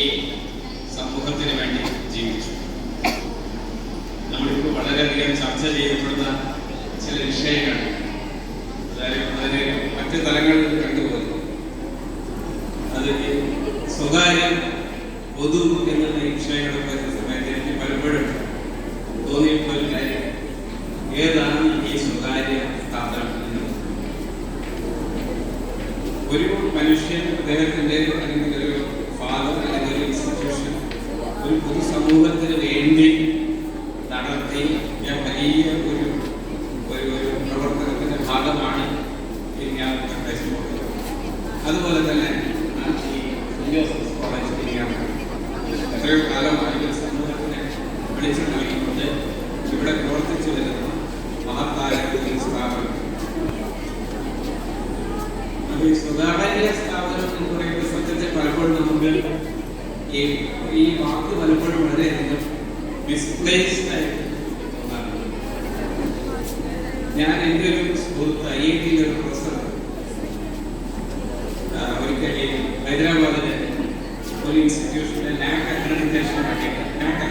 സമൂഹത്തിന് വേണ്ടി ജീവിച്ചു. നമ്മളിപ്പോൾ വളരെയധികം ചർച്ച ചെയ്യപ്പെടുന്ന ചില വിഷയങ്ങൾ അതിന് മറ്റു തലങ്ങളിൽ കണ്ടുപോയി. അത് സ്വകാര്യം പൊതു എന്നുള്ള ഈ വിഷയങ്ങളെ പറ്റുന്ന സമയത്ത് എനിക്ക് പലപ്പോഴും തോന്നിയിട്ടുള്ള ഒരു കാര്യം, ഏതാണ് ഈ സ്വകാര്യ സ്ഥാപനം എന്നത്. ഒരു മനുഷ്യൻ അദ്ദേഹത്തിൻ്റെ അല്ലെങ്കിൽ ഒരു ഫാദർ അല്ലെങ്കിൽ ഒരു ഇൻസ്റ്റിറ്റ്യൂഷൻ ഒരു പൊതുസമൂഹത്തിന് വേണ്ടി നടത്തി വലിയ ഒരു പ്രവർത്തനത്തിന്റെ ഭാഗമാണ് ഇരിങ്ങാലക്കുട ക്രൈസ്റ്റ് കോളേജ്. അതുപോലെ തന്നെ ഈ കോളേജ് ഇരിങ്ങാലക്കുട എത്രയോ കാലമായി ഒരു സമൂഹത്തിനെ വിളിച്ചു നൽകിക്കൊണ്ട് ഇവിടെ പ്രവർത്തിച്ചു വരുന്ന മഹത്തായ ഒരു സ്ഥാപനം. അപ്പോൾ ഈ സ്വകാര്യ സ്ഥാപനം എന്ന് പറയുന്ന സത്യത്തെ പലപ്പോഴും നമുക്ക് ഈ വാക്ക് പലപ്പോഴും വളരെയധികം misplaced ആയിട്ട് തോന്നാറുണ്ട്. ഞാൻ എൻ്റെ ഒരു സുഹൃത്ത് IIT ഒരു പ്രൊഫസർ ഒരിക്കൽ ഹൈദരാബാദിലെ ഒരു ഇൻസ്റ്റിറ്റ്യൂഷനിലെ NAAC അക്രഡിറ്റേഷൻ വേണ്ടിയിട്ട്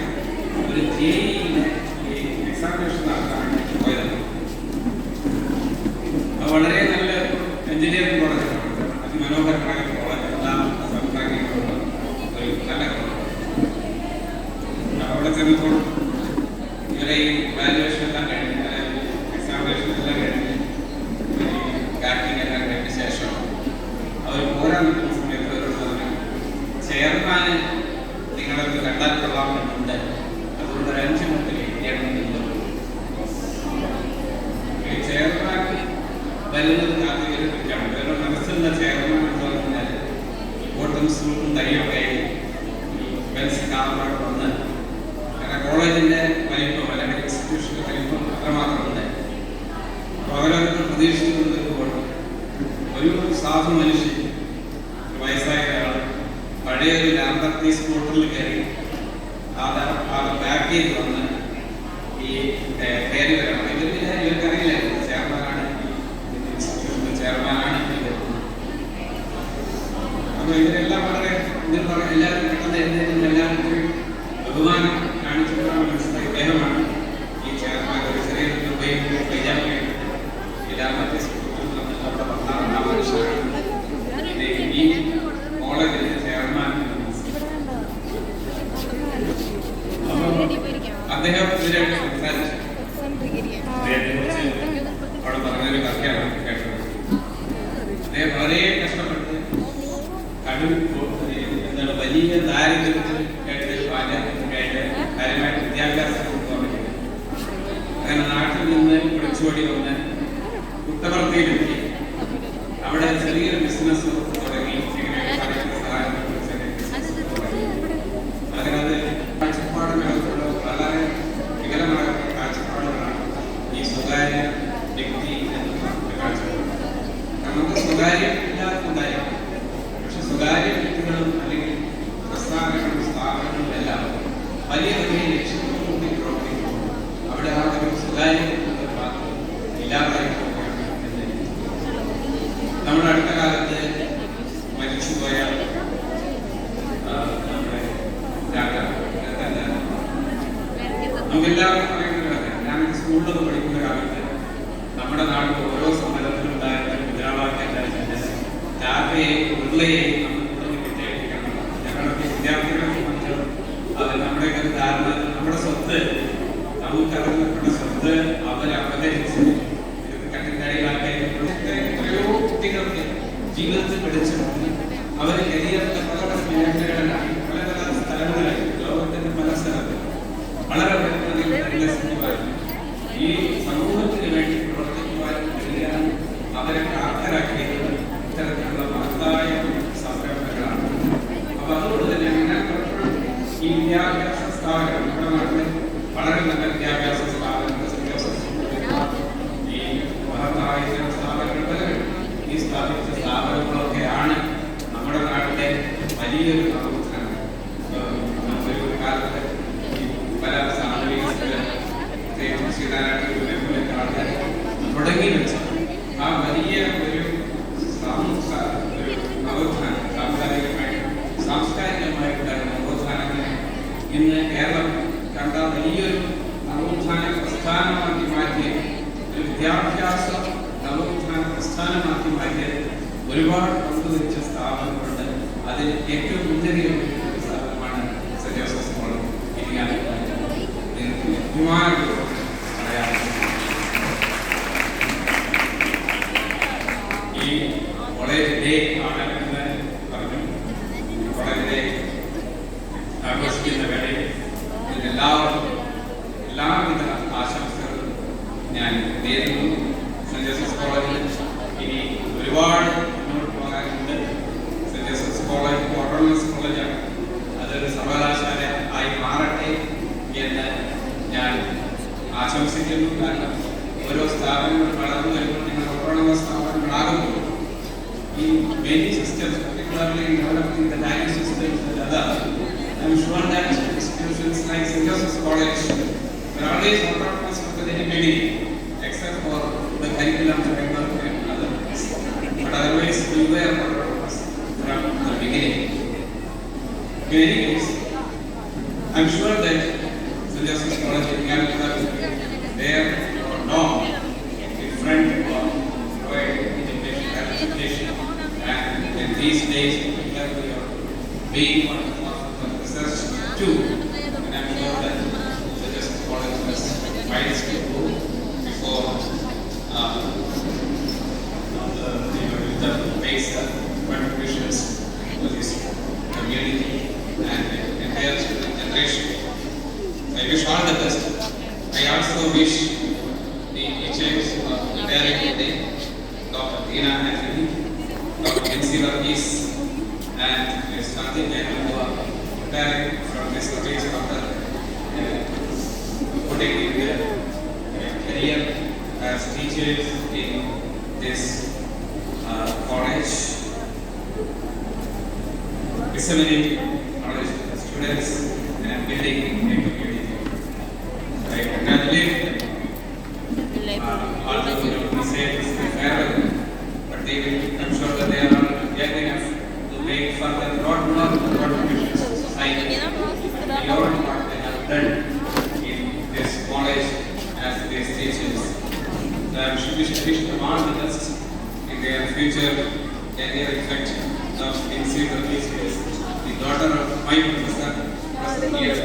ഒരു JEE എക്സാമിനേഷൻ നടത്താൻ പോയതാണ്. അത് വളരെ നല്ല എഞ്ചിനീയറിംഗ് കോളേജാണ്, അതിമനോഹരമായ കോളേജ്, എല്ലാ സൗകര്യങ്ങളുള്ള ഒരു നല്ല കോളേജ്. അവിടെ ചെന്നപ്പോൾ ഇവരെ ഈ വാല്യുവേഷൻ എല്ലാം കഴിഞ്ഞ് എക്സാമിനേഷൻ എല്ലാം കഴിഞ്ഞ് കാറ്റിംഗ് എല്ലാം കഴിഞ്ഞ ശേഷം അവർ പോരാൻ നിൽക്കുന്ന സമയത്ത് അവരോട് പറഞ്ഞു, ചെയർമാന് നിങ്ങളൊക്കെ കണ്ടാൽ കൊള്ളാമെന്നുണ്ട്, അതുകൊണ്ട് ഒരു 5 മിനിറ്റ് എഴുതിയാണെന്നുണ്ട്. ഈ ചെയർമാൻ വരുന്നത് കാത്തിരിക്കാണ്. വേറെ മനസ്സിലുള്ള ചെയർമാൻ എന്ന് പറഞ്ഞാൽ കോട്ടും സൂട്ടും തയ്യൊക്കെ ബെൻസ് കാറുമായിട്ട് വന്ന് കോളേജിന്റെ വലിപ്പം അല്ലെങ്കിൽ ഇൻസ്റ്റിറ്റ്യൂഷന്റെ വലിപ്പം അത്രമാത്രമുണ്ട്. അപ്പോൾ അവരവർക്ക് പ്രതീക്ഷിക്കുന്നത് ഒരു സാധു മനുഷ്യൻ, വയസ്സായ ഒരാൾ പഴയൊരു ലാംബർട്ടി സ്കൂട്ടറിൽ കയറി അത് പാക്ക് ചെയ്ത് വന്ന് ഈ കയറി വരണം. ഇവർക്കറിയില്ല ചെയർമാനാണ്, ഇൻസ്റ്റിറ്റ്യൂഷന്റെ ചെയർമാനാണ് ഇത്. അപ്പോൾ ഇവരെല്ലാം വളരെ എല്ലാവരും പെട്ടെന്ന് എഴുന്നേറ്റ് എല്ലാവർക്കും ബഹുമാനം കാണിച്ചുകൊണ്ടാണ് മനസ്സിലായി ഇദ്ദേഹമാണ് ഈ ചെയർമാൻ. ഒരു ചെറിയ പൈജാമയാണ് ഈ ലാംബർട്ടി സ്കൂട്ടറിൽ അവിടെ 16 വർഷമാണ് ഈ കോളേജിന്റെ ചെയർമാൻ. അദ്ദേഹം ഇവരായിട്ട് സംസാരിച്ചു. അവിടെ പറഞ്ഞൊരു കഥയാണ് കേട്ടത്. അദ്ദേഹം വളരെ കഷ്ടപ്പെട്ട് എന്താണ് വലിയ ദാരിദ്ര്യത്തിൽ കാര്യമായിട്ട് വിദ്യാഭ്യാസം കൊടുക്കാൻ അങ്ങനെ നാട്ടിൽ നിന്ന് വിളിച്ചോടി വന്ന് കുട്ടവർത്തിയിലെത്തി. അവിടെ ചെറിയൊരു ബിസിനസ് തുടങ്ങി ഇങ്ങനെ പലർക്കും സഹായം അതിനകത്ത് കാഴ്ചപ്പാടുകളുള്ള വളരെ വികലമായ കാഴ്ചപ്പാടുകളാണ് ഈ സ്വകാര്യ വ്യക്തി എന്നുള്ള കാഴ്ചപ്പാട്. നമുക്ക് സ്വകാര്യം ഇല്ലാത്തതായിരിക്കും, പക്ഷെ സ്വകാര്യ വ്യക്തികളും അല്ലെങ്കിൽ പ്രസ്ഥാനങ്ങളും സ്ഥാപനങ്ങളും എല്ലാം വലിയ വലിയ ലക്ഷ്യങ്ങൾ കൂടി പ്രവർത്തിക്കുന്നു. അവിടെ ആ ഒരു സ്വകാര്യം ഇല്ലാതായി പോവുകയാണ്. നമ്മുടെ അടുത്ത കാലത്ത് മരിച്ചുപോയ നമ്മുടെ നമുക്കെല്ലാവർക്കും അറിയുന്നത്, ഞാൻ സ്കൂളിലൊക്കെ പഠിക്കുന്ന കാലത്ത് നമ്മുടെ നാട്ടിൽ ഓരോ സമ്മേളനത്തിലും ഉണ്ടായിരുന്ന മുദ്രാവാക്യം രാത്രിയെ ഉരുളയെയും നമ്മൾ കൂടുതൽ വിജയിപ്പിക്കണം. ഞങ്ങളൊക്കെ വിദ്യാർത്ഥികളെ സംബന്ധിച്ച് അത് നമ്മുടെയൊക്കെ ഒരു ധാരണ, നമ്മുടെ സ്വത്ത് നമുക്കറിഞ്ഞ സ്വത്ത് അവരവതരിച്ച് കട്ടിക്കാരികളാക്കി എത്രയോ കുട്ടികൾക്ക് ജീവിതത്തിൽ പഠിച്ചിട്ടുണ്ട്. അവർ കരിയറിന്റെ പല പല മേഖലകളിലായി പല പല സ്ഥലങ്ങളിലായി ലോകത്തിന്റെ പല സ്ഥലത്തും വളരെ ഈ സമൂഹത്തിന് വേണ്ടി പ്രവർത്തിക്കുവാൻ കഴിയാൻ അവരെ പ്രാപ്തരാക്കിയത് ഇത്തരത്തിലുള്ള മഹത്തായ സംരംഭങ്ങളാണ്. അപ്പൊ അതുകൊണ്ട് തന്നെ ഞാൻ പലപ്പോഴും ഈ വിദ്യാഭ്യാസ സ്ഥാപനം നമ്മുടെ നാട്ടിൽ വളരെ നല്ല വിദ്യാഭ്യാസ സ്ഥാപനങ്ങൾ ഈ മഹത്തായ സ്ഥാപനങ്ങൾ പലരും ഈ സ്ഥാപിച്ച സ്ഥാപനങ്ങളൊക്കെയാണ് നമ്മുടെ നാട്ടിലെ വലിയൊരു പ്രവർത്തനം. ഒരു കാലത്ത് പല സാമൂഹിക തുടങ്ങി വെച്ച ആ വലിയ ഒരു നവോത്ഥാനം, സാംസ്കാരികമായിട്ടുള്ള നവോത്ഥാനങ്ങളെ ഇന്ന് കേരളം കണ്ട വലിയൊരു നവോത്ഥാന പ്രസ്ഥാനമാക്കി മാറ്റിയത്, ഒരു വിദ്യാഭ്യാസ നവോത്ഥാന പ്രസ്ഥാനമാക്കി മാറ്റിയത് ഒരുപാട് പങ്കുവച്ച സ്ഥാപനങ്ങളുണ്ട്. അതിൽ ഏറ്റവും മുൻനിരയിൽ ഒരു സ്ഥാപനമാണ് സെന്റ് ജോസഫ്സ് കോളേജ്. ഇനി ഞാൻ ഈ കോളേജ് ഡേ ആണ് എന്ന് പറഞ്ഞു. കോളേജ് ഡേ ആഘോഷിക്കുന്ന വേളയിൽ എല്ലാവിധ ആശംസകളും ഞാൻ നേരുന്നു. സെന്റ് ജോസഫ്സ് കോളേജിൽ ഇനി ഒരുപാട് മുന്നോട്ട് പോകാനുണ്ട്. സെന്റ് ജോസഫ്സ് കോളേജ് ഓട്ടോണമസ് കോളേജാണ്. അതൊരു സർവകലാശാല ആയി മാറട്ടെ എന്ന് ഞാൻ ആശംസിക്കുന്നു. കാരണം ഓരോ സ്ഥാപനങ്ങൾ വളർന്നു വരുമ്പോൾ നിങ്ങൾ ഓട്ടോണമസ് സ്ഥാപനങ്ങളാകുമ്പോൾ ഈ many systems, particularly in developing the value systems and others, I'm sure that institutions like St. Joseph's College were always autonomous from the very beginning, except for the curriculum framework and other things. But otherwise, we were autonomous from the beginning. In any case, I'm sure that St. Joseph's College in Calcutta there or no different provide education, and in these days we are being on the research too, and I'm sure that St. Joseph's College has miles to go before the makes contributions to this community and entire student generation. I wish all the best. I also wish the teachers of the director today, Dr. Tina Anthony, Dr. Nancy Varghese, and Ms. Kanti Nehua, preparing from this place after putting in their career as teachers in this college, disseminating knowledge to the students and building a community. I congratulate them. Although we say this is farewell, but they will, I'm sure that they are young enough to make further lot contributions to society beyond what they have done in this college as their teachers. So I wish them all the best in their future career. In fact, now in Caesar Thesis, the daughter of my professor here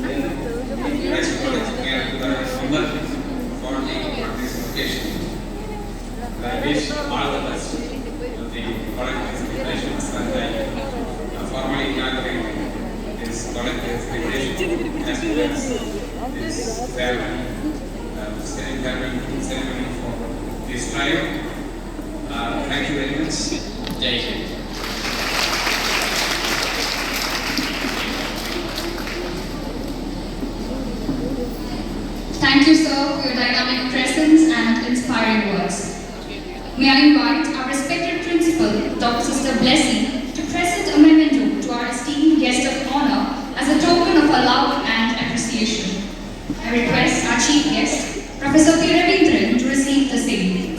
in Christ College, here to the humble for this occasion. I wish all the best to the college celebrations, and I formally inaugurate this college celebration as well as this ceremony for this time. Thank you very much. Jai Hind. Thank you, sir, for your dynamic presence and inspiring words. May I invite our respected principal, Dr. Sister Blessy, to present a memento to our esteemed guest of honor as a token of our love and appreciation. I request our chief guest, Professor P. Ravindran, to receive the same.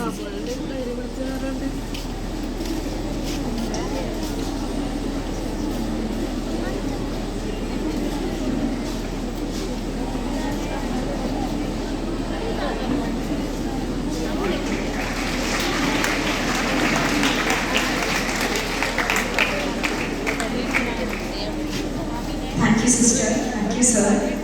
Thank you, sister. Thank you, sir.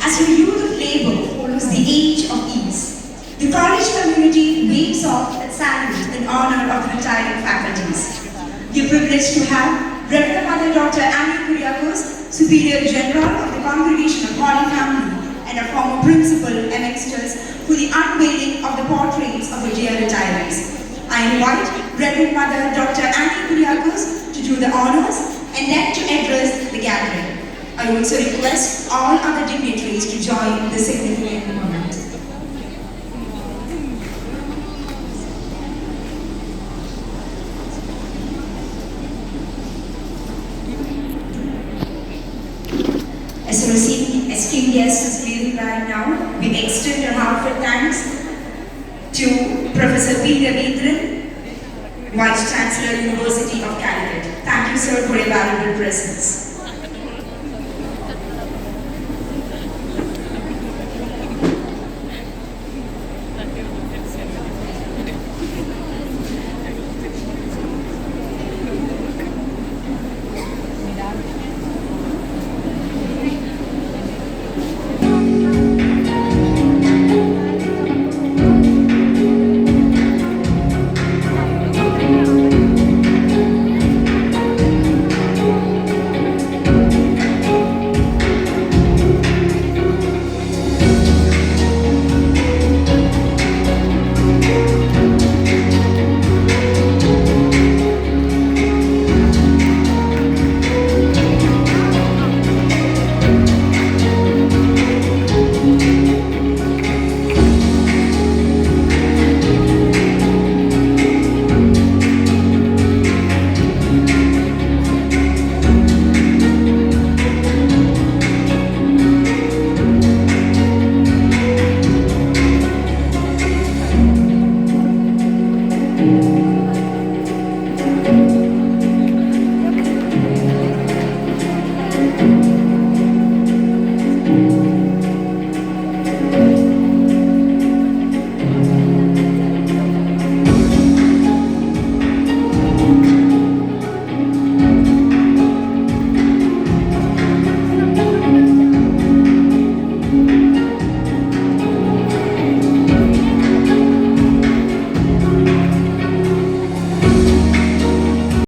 As your youth of labor follows the age of ease, the college community waves off its salute in honor of retiring faculties. We are privileged to have Reverend Mother Dr. Annie Kuriakos, Superior General of the Congregation of Holy Family and a former principal amongst us, for the unveiling of the portraits of the dear retirees. I invite Reverend Mother Dr. Annie Kuriakos to do the honors and then to address the gathering. I also request all other dignitaries to join the significant moment. As our esteemed guest is leaving right now, we extend our heartfelt thanks to Professor P. Ravindran, Vice Chancellor, University of Calicut. Thank you, sir, for your valuable presence.